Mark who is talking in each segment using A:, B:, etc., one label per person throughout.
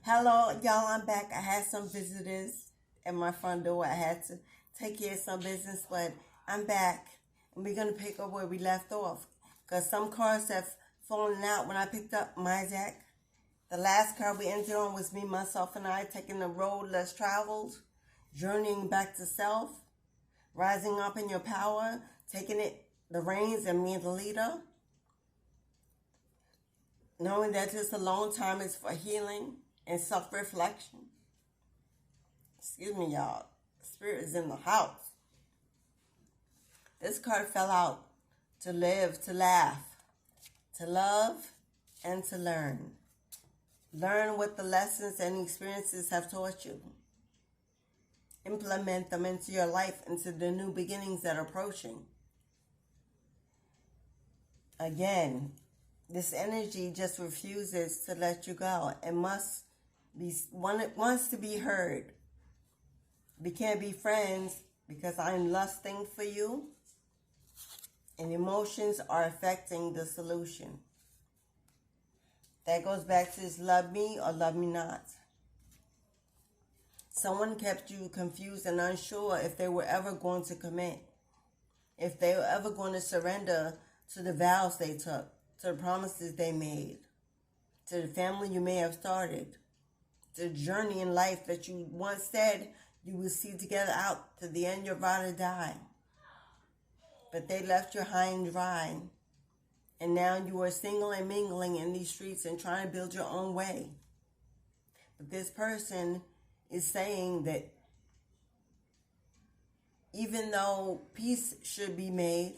A: Hello, y'all, I'm back. I had some visitors at my front door. I had to take care of some business, but I'm back. And we're going to pick up where we left off. Because some cars have fallen out when I picked up my deck. The last car we ended on was me, myself, and I taking the road less traveled, journeying back to self, rising up in your power, taking the reins and being the leader. Knowing that this alone time is for healing and self-reflection. Excuse me, y'all. Spirit is in the house. This card fell out to live, to laugh, to love, and to learn. Learn what the lessons and experiences have taught you. Implement them into your life, into the new beginnings that are approaching. Again, this energy just refuses to let you go. It wants to be heard. We can't be friends because I'm lusting for you, and emotions are affecting the solution. That goes back to this love me or love me not. Someone kept you confused and unsure if they were ever going to commit, if they were ever going to surrender to the vows they took, to the promises they made, to the family you may have started, to the journey in life that you once said you would see together out to the end you're about to die. But they left you high and dry, and now you are single and mingling in these streets and trying to build your own way. But this person is saying that even though peace should be made,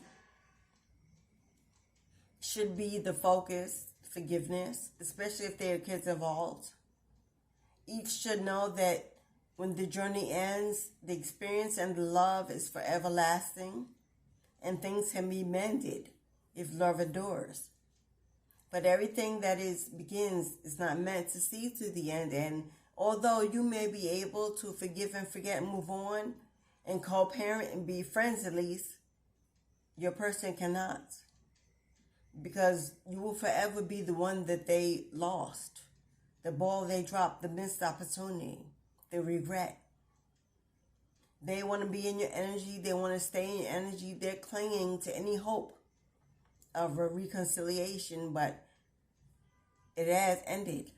A: should be the focus, forgiveness, especially if there are kids involved. Each should know that when the journey ends, the experience and the love is forever lasting, and things can be mended if love endures. But everything that begins is not meant to see to the end, and although you may be able to forgive and forget and move on and co-parent and be friends at least, your person cannot. Because you will forever be the one that they lost, the ball they dropped, the missed opportunity, the regret. They want to be in your energy. They want to stay in your energy. They're clinging to any hope of a reconciliation, but it has ended.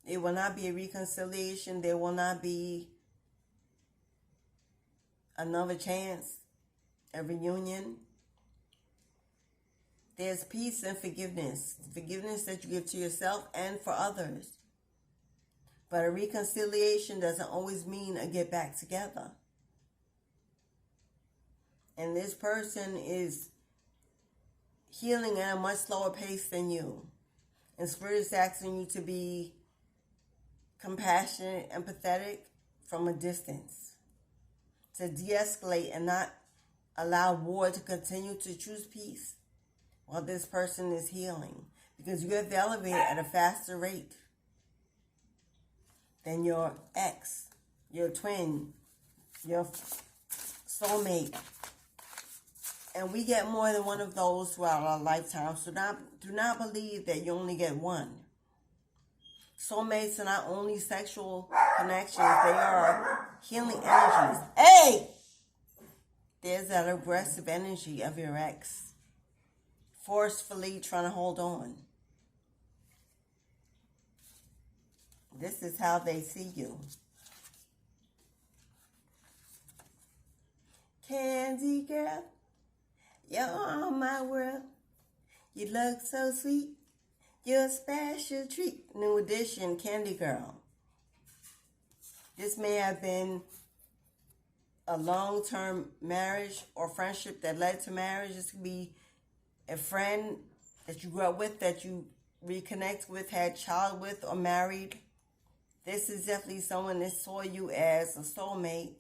A: It will not be a reconciliation. There will not be another chance, a reunion. There's peace and forgiveness. Forgiveness that you give to yourself and for others. But a reconciliation doesn't always mean a get back together. And this person is healing at a much slower pace than you. And Spirit is asking you to be compassionate, empathetic from a distance. To de-escalate and not allow war to continue, to choose peace while this person is healing, because you have elevated at a faster rate than your ex, your twin, your soulmate. And we get more than one of those throughout our lifetime, so do not believe that you only get one. Soulmates are not only sexual connections, they are healing energies. Hey! There's that aggressive energy of your ex, forcefully trying to hold on. This is how they see you. Candy girl, you're on my world. You look so sweet. You're a special treat. New edition, Candy Girl. This may have been a long-term marriage or friendship that led to marriage. This could be a friend that you grew up with, that you reconnect with, had a child with, or married. This is definitely someone that saw you as a soulmate.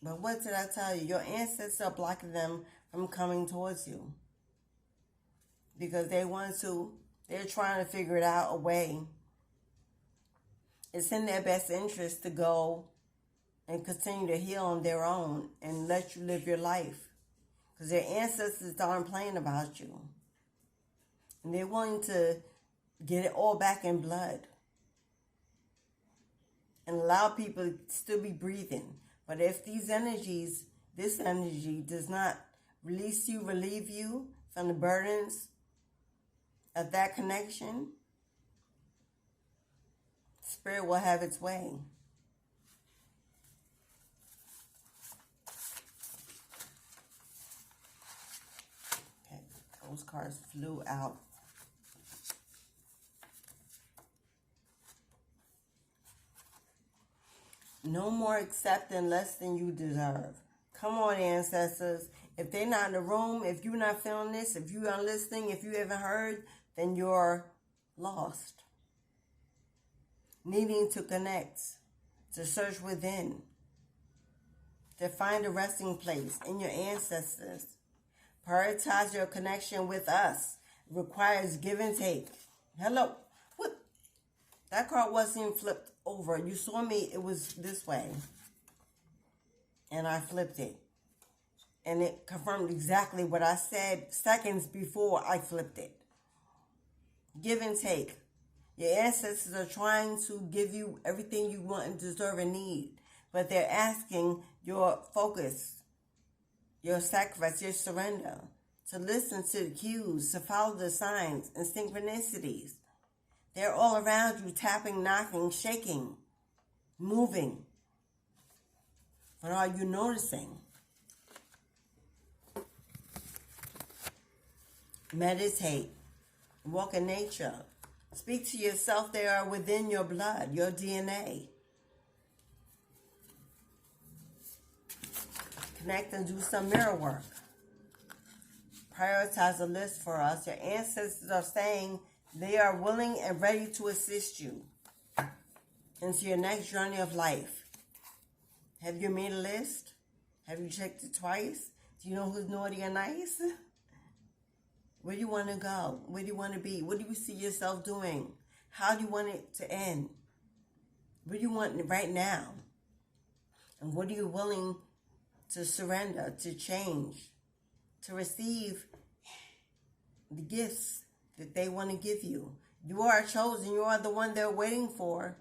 A: But what did I tell you? Your ancestors are blocking them from coming towards you. Because they're trying to figure it out a way. It's in their best interest to go and continue to heal on their own and let you live your life. Because their ancestors aren't playing about you. And they're willing to get it all back in blood. And allow people to still be breathing. But if this energy does not release you, relieve you from the burdens of that connection, Spirit will have its way. Okay, those cards flew out. No more accepting less than you deserve. Come on, ancestors. If they're not in the room, if you're not feeling this, if you aren't listening, if you haven't heard, then you're lost. Needing to connect, to search within, to find a resting place in your ancestors. Prioritize your connection with us. It requires give and take. Hello. What? That card wasn't even flipped over. You saw me, it was this way. And I flipped it. And it confirmed exactly what I said seconds before I flipped it. Give and take. Your ancestors are trying to give you everything you want and deserve and need. But they're asking your focus, your sacrifice, your surrender, to listen to the cues, to follow the signs and synchronicities. They're all around you, tapping, knocking, shaking, moving. But are you noticing? Meditate. Walk in nature. Speak to yourself. They are within your blood, your DNA. Connect and do some mirror work. Prioritize a list for us. Your ancestors are saying they are willing and ready to assist you into your next journey of life. Have you made a list? Have you checked it twice? Do you know who's naughty or nice? Where do you want to go? Where do you want to be? What do you see yourself doing? How do you want it to end? What do you want right now? And what are you willing to surrender, to change, to receive the gifts that they want to give you? You are chosen. You are the one they're waiting for,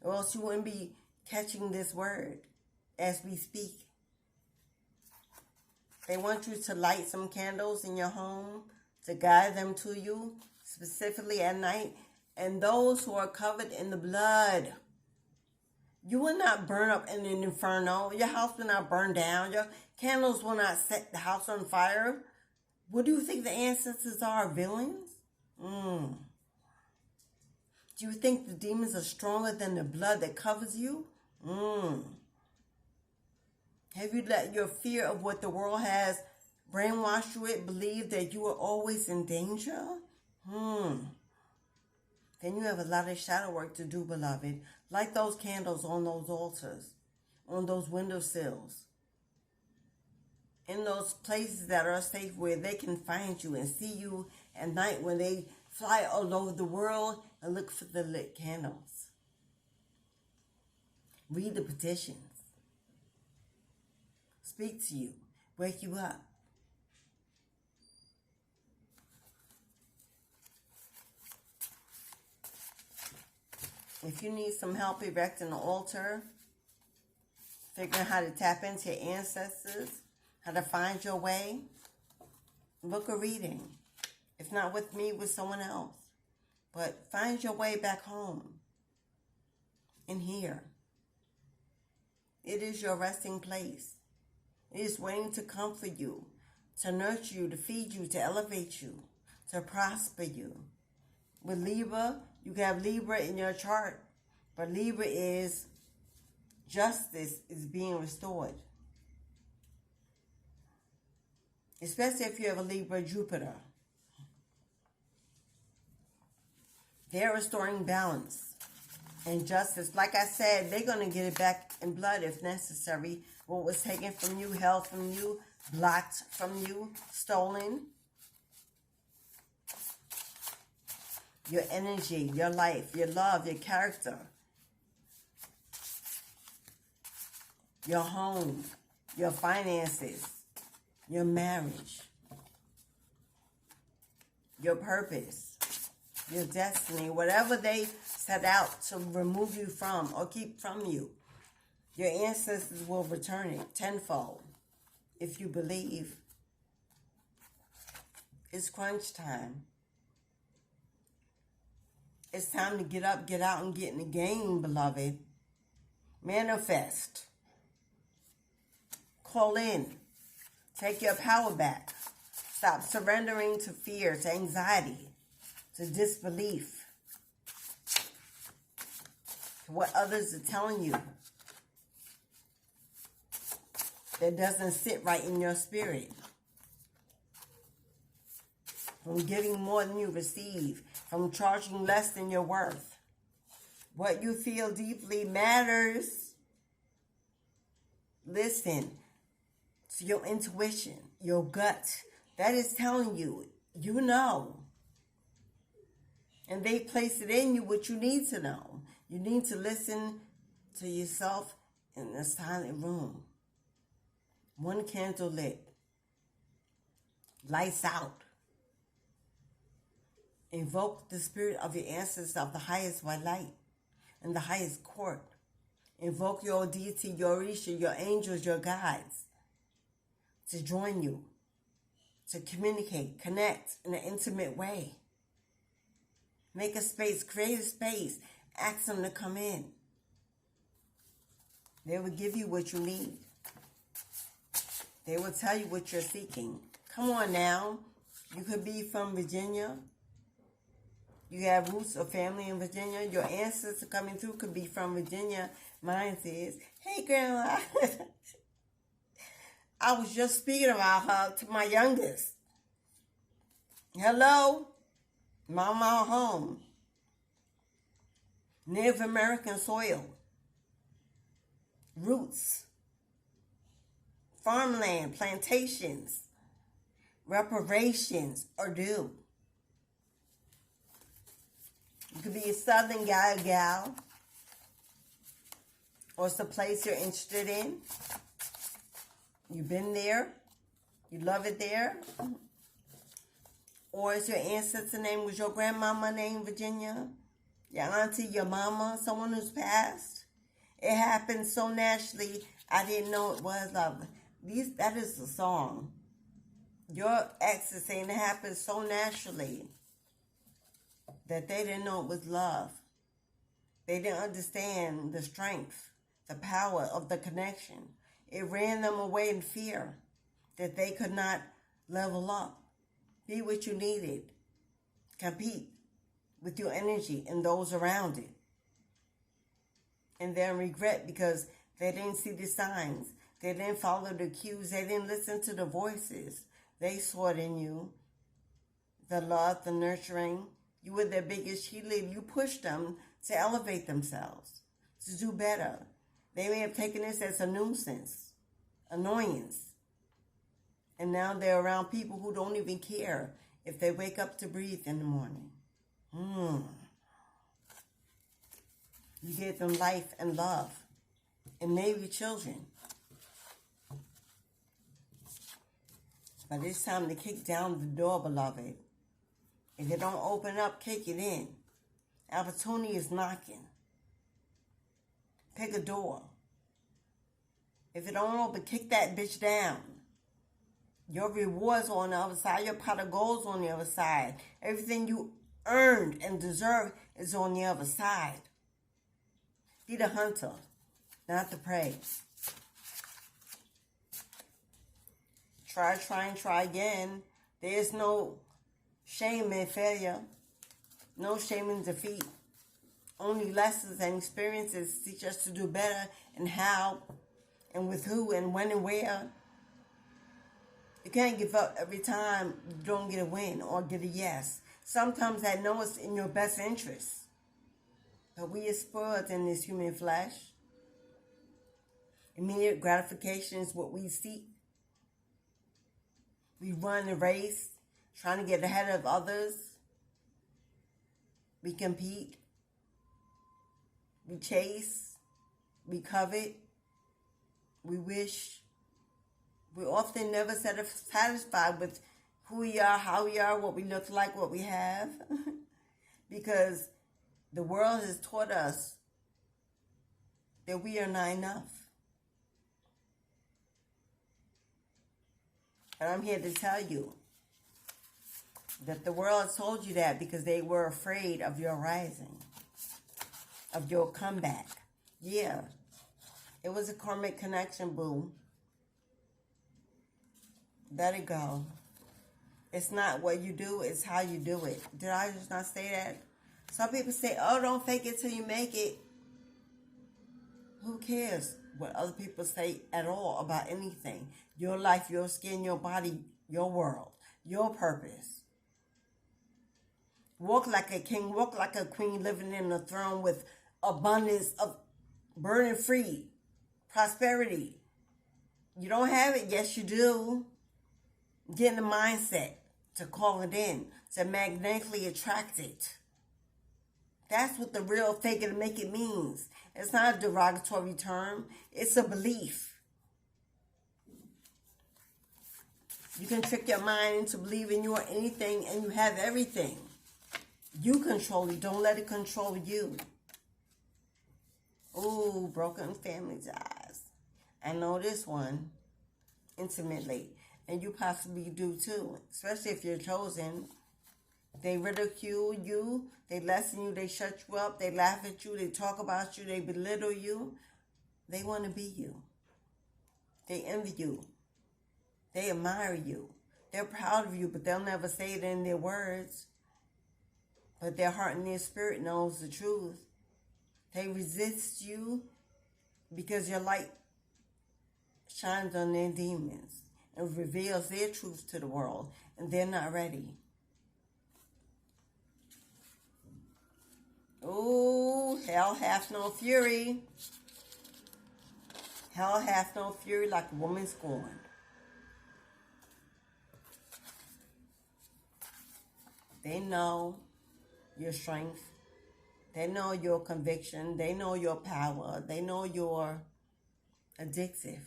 A: or else you wouldn't be catching this word as we speak. They want you to light some candles in your home to guide them to you, specifically at night. And those who are covered in the blood, you will not burn up in an inferno. Your house will not burn down. Your candles will not set the house on fire. What do you think the ancestors are, villains? Do you think the demons are stronger than the blood that covers you? Have you let your fear of what the world has brainwash you with, believe that you are always in danger? Then you have a lot of shadow work to do, beloved. Light those candles on those altars, on those windowsills, in those places that are safe where they can find you and see you at night when they fly all over the world and look for the lit candles. Read the petitions. Speak to you. Wake you up. If you need some help erecting an altar, figuring how to tap into your ancestors, how to find your way, book a reading. If not with me, with someone else. But find your way back home. In here. It is your resting place. It is waiting to comfort you, to nurture you, to feed you, to elevate you, to prosper you. With Libra, you can have Libra in your chart, but Libra is justice is being restored. Especially if you have a Libra Jupiter. They're restoring balance and justice. Like I said, they're going to get it back in blood if necessary. What was taken from you, held from you, blocked from you, stolen. Your energy, your life, your love, your character. Your home, your finances, your marriage, your purpose, your destiny, whatever they set out to remove you from or keep from you. Your ancestors will return it tenfold if you believe. It's crunch time. It's time to get up, get out, and get in the game, beloved. Manifest. Call in. Take your power back. Stop surrendering to fear, to anxiety, to disbelief, to what others are telling you that doesn't sit right in your spirit. From giving more than you receive, from charging less than you're worth. What you feel deeply matters. Listen to your intuition, your gut. That is telling you, you know. And they place it in you what you need to know. You need to listen to yourself in a silent room. One candle lit. Lights out. Invoke the spirit of your ancestors of the highest white light and the highest court. Invoke your deity, your Orisha, your angels, your guides to join you, to communicate, connect in an intimate way. Make a space, create a space, ask them to come in. They will give you what you need. They will tell you what you're seeking. Come on now. You could be from Virginia. You have roots or family in Virginia. Your ancestors coming through could be from Virginia. Mine is, hey, Grandma. I was just speaking about her to my youngest. Hello, Mama home. Native American soil. Roots. Farmland, plantations. Reparations are due. You could be a southern guy or gal. Or it's a place you're interested in. You've been there. You love it there. Or is your ancestor name, was your grandmama named Virginia? Your auntie, your mama, someone who's passed? It happened so naturally, I didn't know it was love. That is the song. Your ex is saying it happened so naturally that they didn't know it was love. They didn't understand the strength, the power of the connection. It ran them away in fear that they could not level up, be what you needed, compete with your energy and those around it. And then regret because they didn't see the signs. They didn't follow the cues. They didn't listen to the voices. They saw it in you. The love, the nurturing. You were their biggest cheerleader. You pushed them to elevate themselves, to do better. They may have taken this as a nuisance, annoyance. And now they're around people who don't even care if they wake up to breathe in the morning. You gave them life and love and maybe children. But it's time to kick down the door, beloved. If it don't open up, kick it in. Opportunity is knocking. Pick a door. If it don't open, kick that bitch down. Your rewards on the other side. Your pot of gold's on the other side. Everything you earned and deserve is on the other side. Be the hunter, not the prey. Try again. There's no shame in failure. No shame in defeat. Only lessons and experiences teach us to do better and how and with who and when and where. You can't give up every time you don't get a win or get a yes. Sometimes I know it's in your best interest. But we are spoiled in this human flesh. Immediate gratification is what we seek. We run the race, trying to get ahead of others. We compete. We chase. We covet. We wish. We're often never satisfied with who we are, how we are, what we look like, what we have. Because the world has taught us that we are not enough. And I'm here to tell you that the world has told you that because they were afraid of your rising, of your comeback. Yeah, it was a karmic connection, boo. Let it go. It's not what you do, it's how you do it. Did I just not say that? Some people say, oh, don't fake it till you make it. Who cares what other people say at all about anything? Your life, your skin, your body, your world, your purpose. Walk like a king, walk like a queen, living in a throne with abundance of burden free prosperity. You don't have it? Yes, you do. Get in the mindset to call it in, to magnetically attract it. That's what the real fake it to make it means. It's not a derogatory term. It's a belief. You can trick your mind into believing you are anything and you have everything. You control it. Don't let it control you. Ooh, broken family ties. I know this one intimately. And you possibly do too. Especially if you're chosen. They ridicule you. They lessen you. They shut you up. They laugh at you. They talk about you. They belittle you. They want to be you. They envy you. They admire you. They're proud of you, but they'll never say it in their words. But their heart and their spirit knows the truth. They resist you because your light shines on their demons and reveals their truth to the world, and they're not ready. Ooh, hell hath no fury. Hell hath no fury like a woman scorned. They know your strength. They know your conviction. They know your power. They know you're addictive.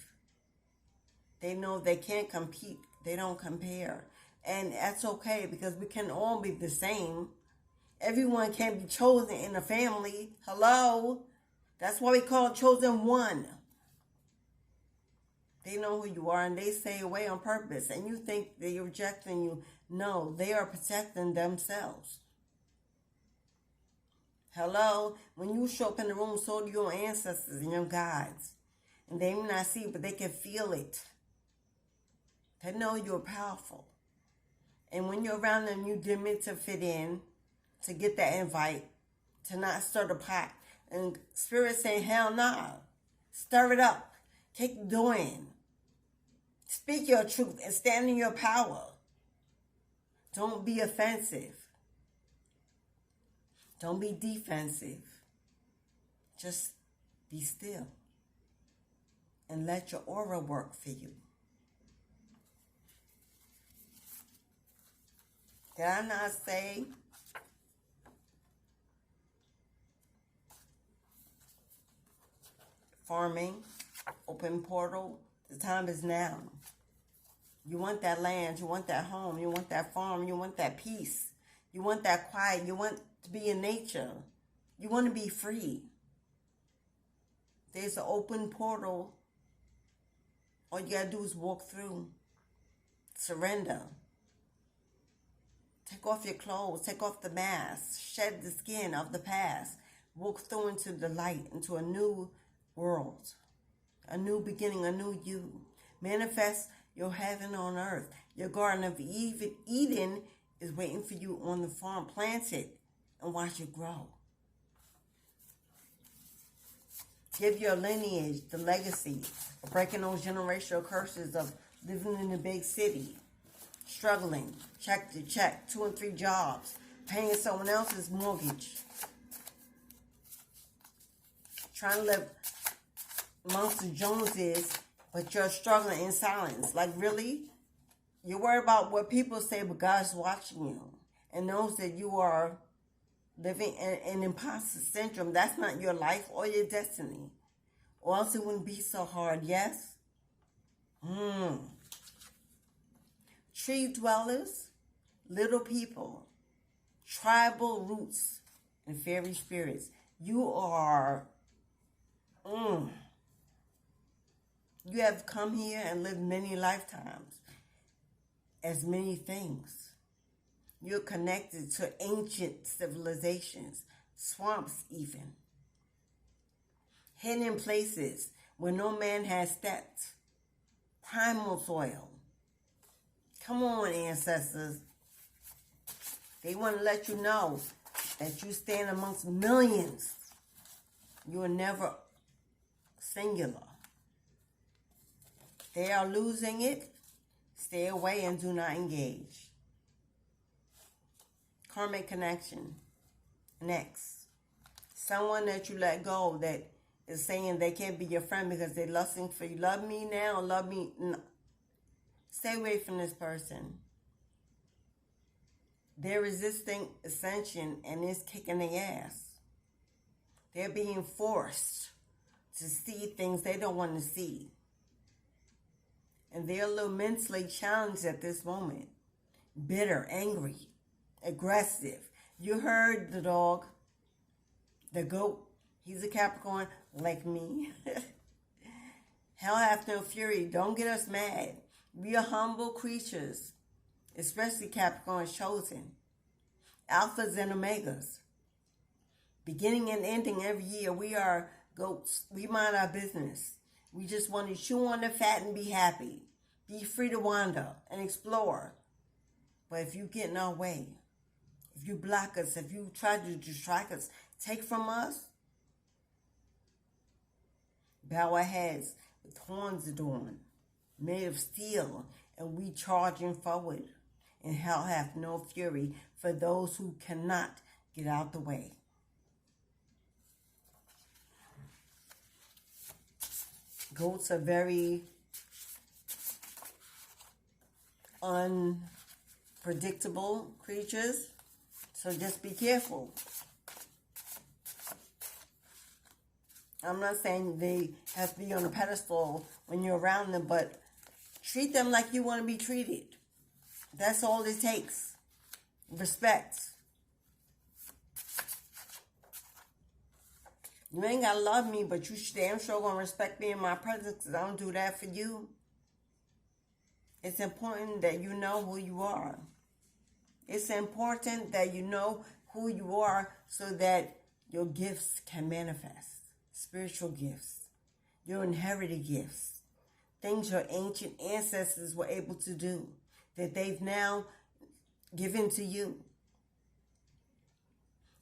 A: They know they can't compete. They don't compare. And that's okay because we can all be the same. Everyone can be chosen in a family. Hello? That's why we call it chosen one. They know who you are and they stay away on purpose. And you think they're rejecting you. No, they are protecting themselves. Hello? When you show up in the room, so do your ancestors and your guides. And they may not see it, but they can feel it. They know you're powerful. And when you're around them, you deem it to fit in, to get that invite, to not stir the pot. And Spirit saying, hell nah. Stir it up. Keep doing. Speak your truth and stand in your power. Don't be offensive. Don't be defensive. Just be still. And let your aura work for you. Did I not say farming, open portal? The time is now. You want that land, you want that home, you want that farm, you want that peace, you want that quiet, you want to be in nature, you want to be free. There's an open portal. All you gotta do is walk through. Surrender. Take off your clothes, take off the mask, shed the skin of the past, walk through into the light, into a new world, a new beginning, a new you. Manifest your heaven on earth. Your garden of Eden is waiting for you on the farm. Plant it and watch it grow. Give your lineage, the legacy of breaking those generational curses of living in a big city, struggling, check to check, 2 and 3 jobs, paying someone else's mortgage, trying to live amongst the Joneses, but you're struggling in silence. Like, really? You're worried about what people say, but God's watching you and knows that you are living in imposter syndrome. That's not your life or your destiny. Or else it wouldn't be so hard, yes? tree dwellers, little people, tribal roots, and fairy spirits. You are, you have come here and lived many lifetimes as many things. You're connected to ancient civilizations, swamps even, hidden places where no man has stepped, primal soil. Come on, ancestors. They want to let you know that you stand amongst millions. You are never singular. They are losing it. Stay away and do not engage. Karmic connection. Next. Someone that you let go that is saying they can't be your friend because they're lusting for you. Love me now, love me. No. Stay away from this person. They're resisting ascension and it's kicking their ass. They're being forced to see things they don't want to see. And they're a little mentally challenged at this moment. Bitter, angry, aggressive. You heard the dog, the goat. He's a Capricorn like me. Hell hath no fury. Don't get us mad. We are humble creatures, especially Capricorn chosen. Alphas and Omegas. Beginning and ending every year, we are goats. We mind our business. We just want to chew on the fat and be happy. Be free to wander and explore. But if you get in our way, if you block us, if you try to distract us, take from us, bow our heads with horns adorned, made of steel, and we charging forward. And hell hath no fury for those who cannot get out the way. Goats are very unpredictable creatures, so just be careful. I'm not saying they have to be on a pedestal when you're around them, but treat them like you want to be treated. That's all it takes. Respect. You ain't got to love me, but you damn sure going to respect me in my presence because I don't do that for you. It's important that you know who you are. It's important that you know who you are so that your gifts can manifest. Spiritual gifts. Your inherited gifts. Things your ancient ancestors were able to do that they've now given to you.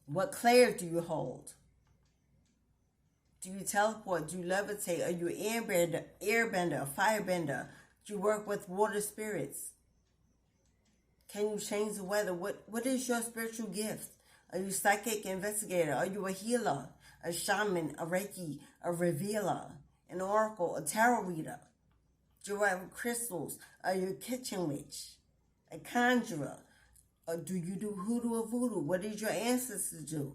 A: What clair do you hold? Do you teleport? Do you levitate? Are you an airbender, a firebender? Do you work with water spirits? Can you change the weather? What is your spiritual gift? Are you a psychic investigator? Are you a healer, a shaman, a Reiki, a revealer, an oracle, a tarot reader? Do you work with crystals? Are you a kitchen witch, a conjurer? Or do you do hoodoo or voodoo? What did your ancestors do?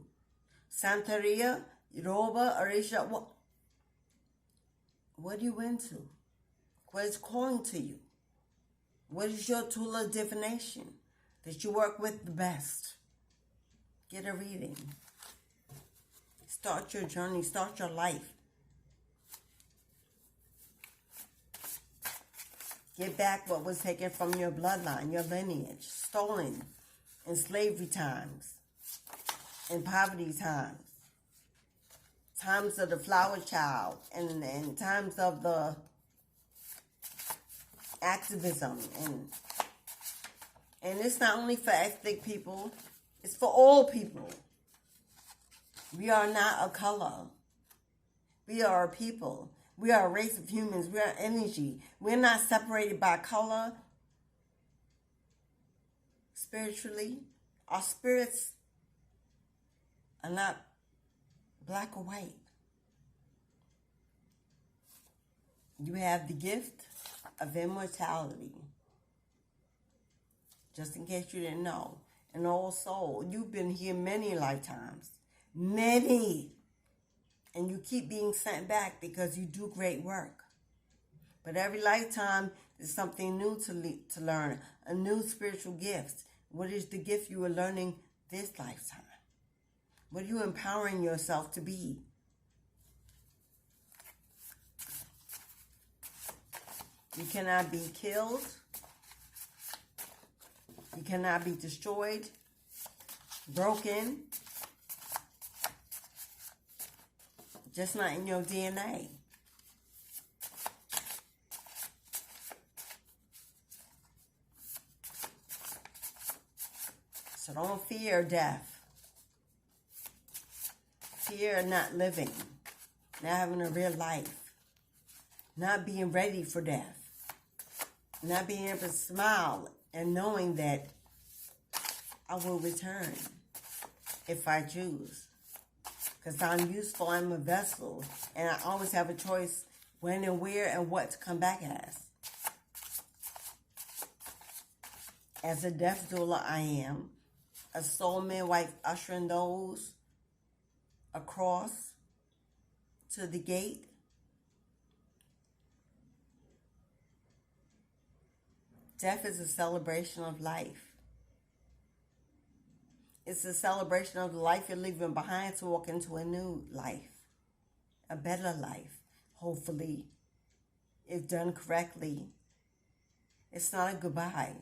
A: Santeria, Yoruba, Orisha, what are you into? What is calling to you? What is your tool of divination that you work with the best? Get a reading. Start your journey. Start your life. Get back what was taken from your bloodline, your lineage, stolen in slavery times, in poverty times. Times of the flower child and times of the activism and it's not only for ethnic people, it's for all people. We are not a color. We are a people. We are a race of humans. We are energy. We're not separated by color. Spiritually, our spirits are not black or white. You have the gift of immortality. Just in case you didn't know. An old soul. You've been here many lifetimes. Many. And you keep being sent back because you do great work. But every lifetime, It's something new to learn, a new spiritual gift. What is the gift you are learning this lifetime? What are you empowering yourself to be? You cannot be killed. You cannot be destroyed, broken. Just not in your DNA. So don't fear death. Fear not living, not having a real life, not being ready for death, not being able to smile and knowing that I will return if I choose. Because I'm useful, I'm a vessel, and I always have a choice when and where and what to come back as. As a death doula, I am a soul midwife ushering those across to the gate. Death is a celebration of life. It's a celebration of the life you're leaving behind to walk into a new life, a better life, hopefully, if done correctly. It's not a goodbye.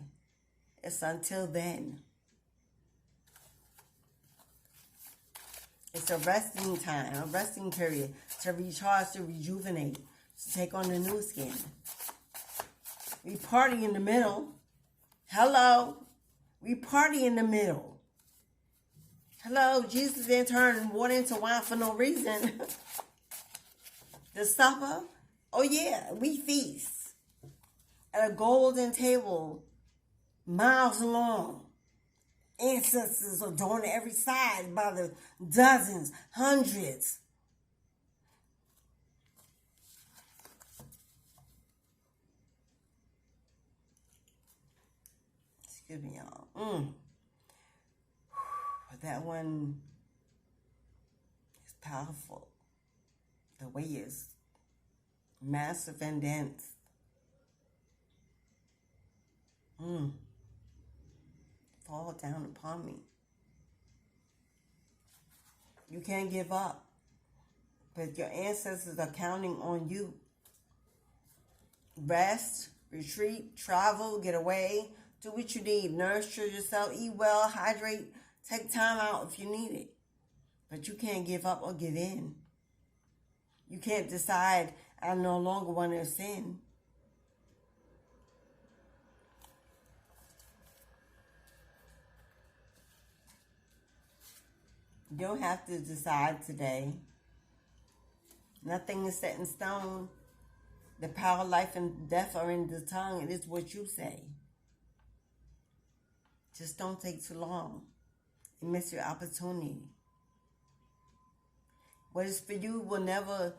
A: It's until then. It's a resting time, a resting period to recharge, to rejuvenate, to take on a new skin. We party in the middle. Hello. We party in the middle. Hello, Jesus didn't turn water into wine for no reason. The supper, oh yeah, we feast at a golden table, miles long. Ancestors adorned every side by the dozens, hundreds. Excuse me, y'all. That one is powerful. The way it's massive and dense. Fall down upon me. You can't give up. But your ancestors are counting on you. Rest, retreat, travel, get away. Do what you need. Nurture yourself. Eat well. Hydrate. Take time out if you need it. But you can't give up or give in. You can't decide, I no longer want to sin. You don't have to decide today. Nothing is set in stone. The power of life and death are in the tongue. It is what you say. Just don't take too long. You miss your opportunity. What is for you will never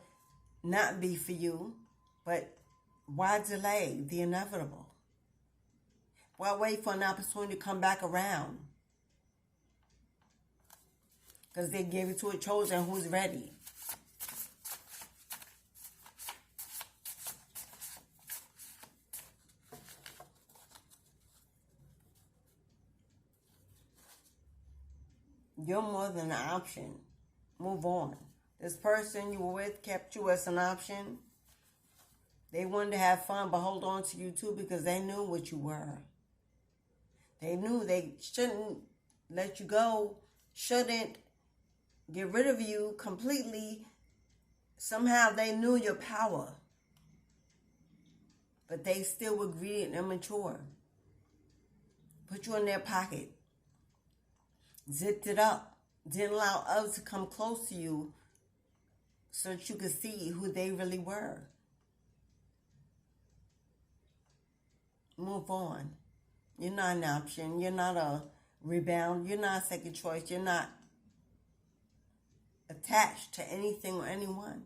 A: not be for you, but why delay the inevitable? Why wait for an opportunity to come back around? Because they gave it to a chosen who's ready. You're more than an option. Move on. This person you were with kept you as an option. They wanted to have fun, but hold on to you too because they knew what you were. They knew they shouldn't let you go, shouldn't get rid of you completely. Somehow they knew your power. But they still were greedy and immature. Put you in their pocket. Zipped it up. Didn't allow others to come close to you so that you could see who they really were. Move on. You're not an option. You're not a rebound. You're not a second choice. You're not attached to anything or anyone.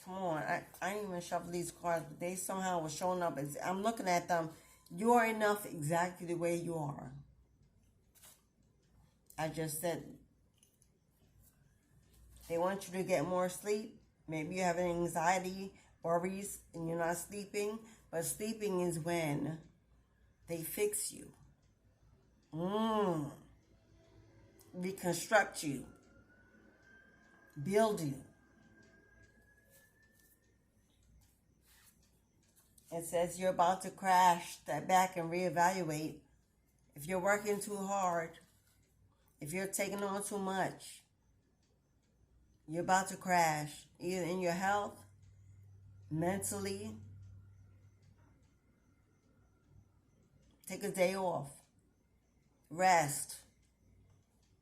A: Come on, I didn't even shuffle these cards, but they somehow were showing up. I'm looking at them. You are enough exactly the way you are. I just said they want you to get more sleep. Maybe you're having anxiety, worries, and you're not sleeping. But sleeping is when they fix you, reconstruct you, build you. It says you're about to crash. Step back and reevaluate. If you're working too hard, if you're taking on too much, you're about to crash, either in your health, mentally. Take a day off. Rest.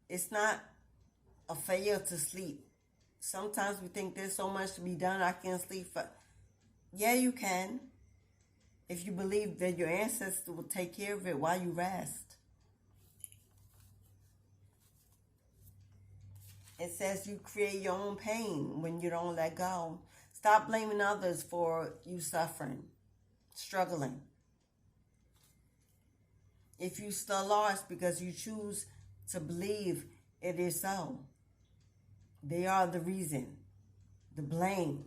A: It's not a failure to sleep. Sometimes we think there's so much to be done, I can't sleep. Yeah, you can. If you believe that your ancestors will take care of it while you rest. It says you create your own pain when you don't let go. Stop blaming others for you suffering, struggling. If you still lost because you choose to believe it is so, they are the reason, the blame.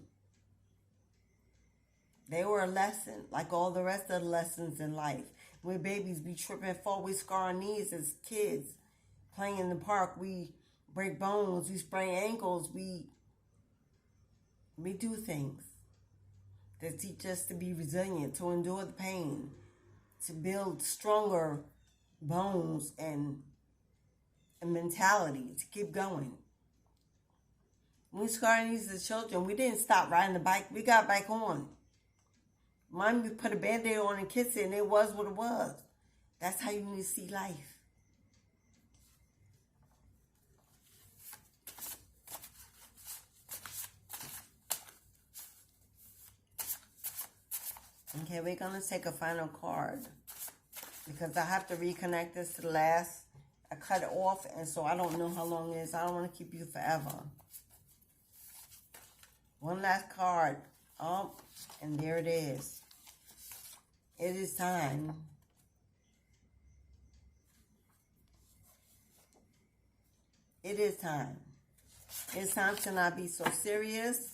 A: They were a lesson, like all the rest of the lessons in life. We're babies, we trip and fall, we scar our knees as kids. Playing in the park, we break bones, we sprain ankles, we do things that teach us to be resilient, to endure the pain, to build stronger bones and mentality, to keep going. When we scar our knees as children, we didn't stop riding the bike, we got back on. Mommy put a Band-Aid on and kissed it, and it was what it was. That's how you need to see life. Okay, we're going to take a final card because I have to reconnect this to the last. I cut it off, and so I don't know how long it is. I don't want to keep you forever. One last card. Oh, and there it is. It is time. It is time. It's time to not be so serious.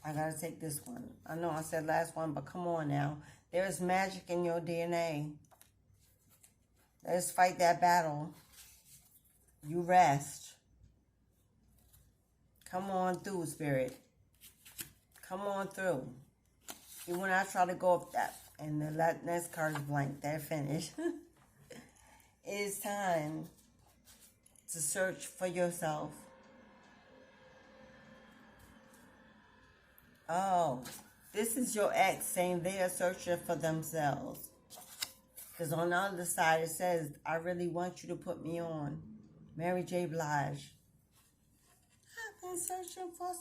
A: I gotta take this one. I know I said last one, but come on now. There is magic in your DNA. Let's fight that battle. You rest. Come on through, Spirit. Come on through. Even when I try to go up that, and the next card is blank, they're finished. It is time to search for yourself. Oh, this is your ex saying they are searching for themselves. Because on the other side it says, I really want you to put me on. Mary J. Blige. I've been searching for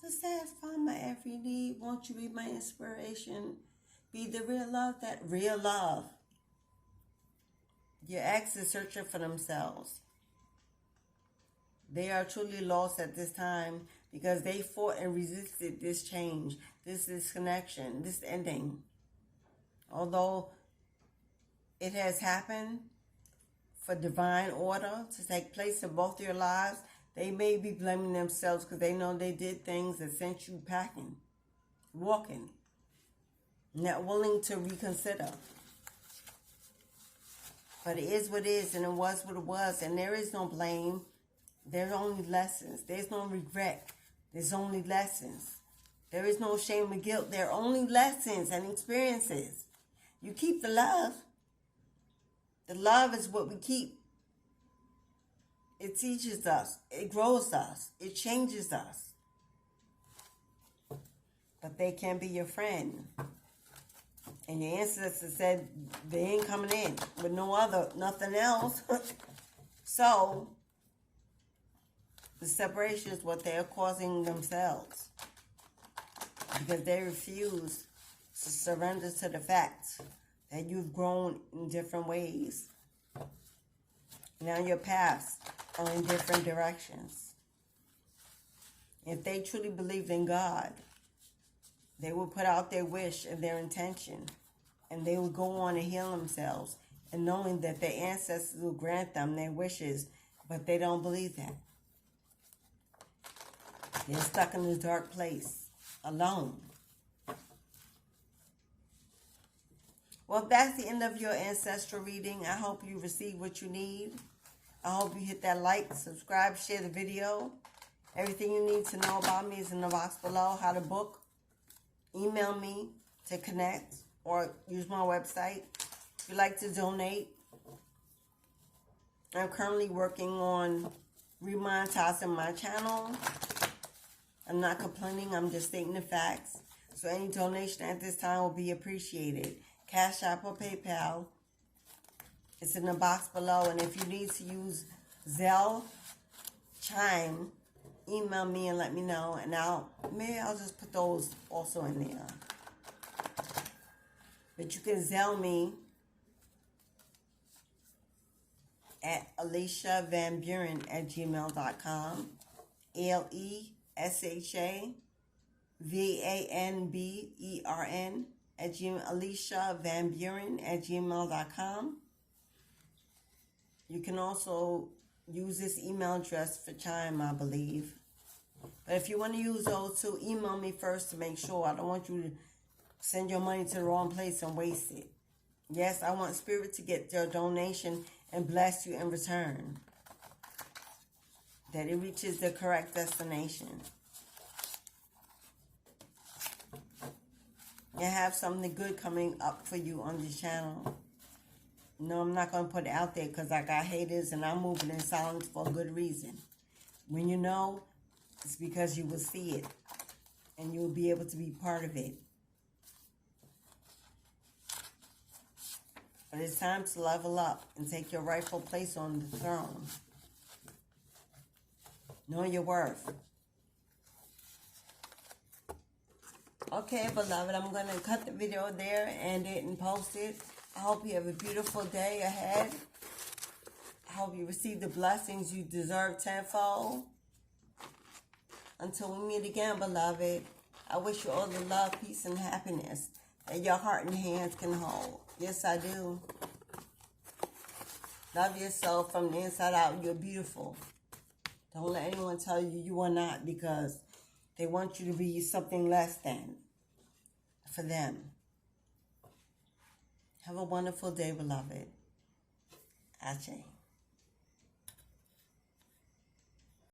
A: to satisfy my every need. Won't you be my inspiration? Be the real love, that real love. Your ex is searching for themselves. They are truly lost at this time because they fought and resisted this change, this disconnection, this ending. Although it has happened for divine order to take place in both your lives, they may be blaming themselves because they know they did things that sent you packing, walking, not willing to reconsider. But it is what it is, and it was what it was, and there is no blame. There's only lessons. There's no regret. There's only lessons. There is no shame or guilt. There are only lessons and experiences. You keep the love. The love is what we keep. It teaches us. It grows us. It changes us. But they can't be your friend. And your ancestors said they ain't coming in with nothing else. So, the separation is what they're causing themselves. Because they refuse to surrender to the fact that you've grown in different ways. Now your paths are in different directions. If they truly believed in God, they would put out their wish and their intention, and they would go on and heal themselves, and knowing that their ancestors will grant them their wishes, but they don't believe that. They're stuck in this dark place, alone. Well, that's the end of your ancestral reading. I hope you receive what you need. I hope you hit that like, subscribe, share the video. Everything you need to know about me is in the box below. How to book, email me to connect, or use my website. If you'd like to donate, I'm currently working on remonetizing my channel. I'm not complaining, I'm just stating the facts. So any donation at this time will be appreciated. Cash App or PayPal. It's in the box below. And if you need to use Zelle, Chime, email me and let me know. And maybe I'll just put those also in there. But you can Zelle me at AliciaVanBuren@gmail.com. AliciaVanBuren AliciaVanBuren@gmail.com. You can also use this email address for Chime, I believe. But if you want to use those two, email me first to make sure. I don't want you to send your money to the wrong place and waste it. Yes, I want Spirit to get your donation and bless you in return. That it reaches the correct destination. And have something good coming up for you on this channel. No, I'm not going to put it out there because I got haters and I'm moving in silence for a good reason. When you know, it's because you will see it. And you will be able to be part of it. But it's time to level up and take your rightful place on the throne. Know your worth. Okay, beloved, I'm going to cut the video there, end it, and post it. I hope you have a beautiful day ahead. I hope you receive the blessings you deserve tenfold. Until we meet again, beloved, I wish you all the love, peace, and happiness that your heart and hands can hold. Yes, I do. Love yourself from the inside out. You're beautiful. Don't let anyone tell you you are not, because they want you to be something less than for them. Have a wonderful day, beloved. Ashe.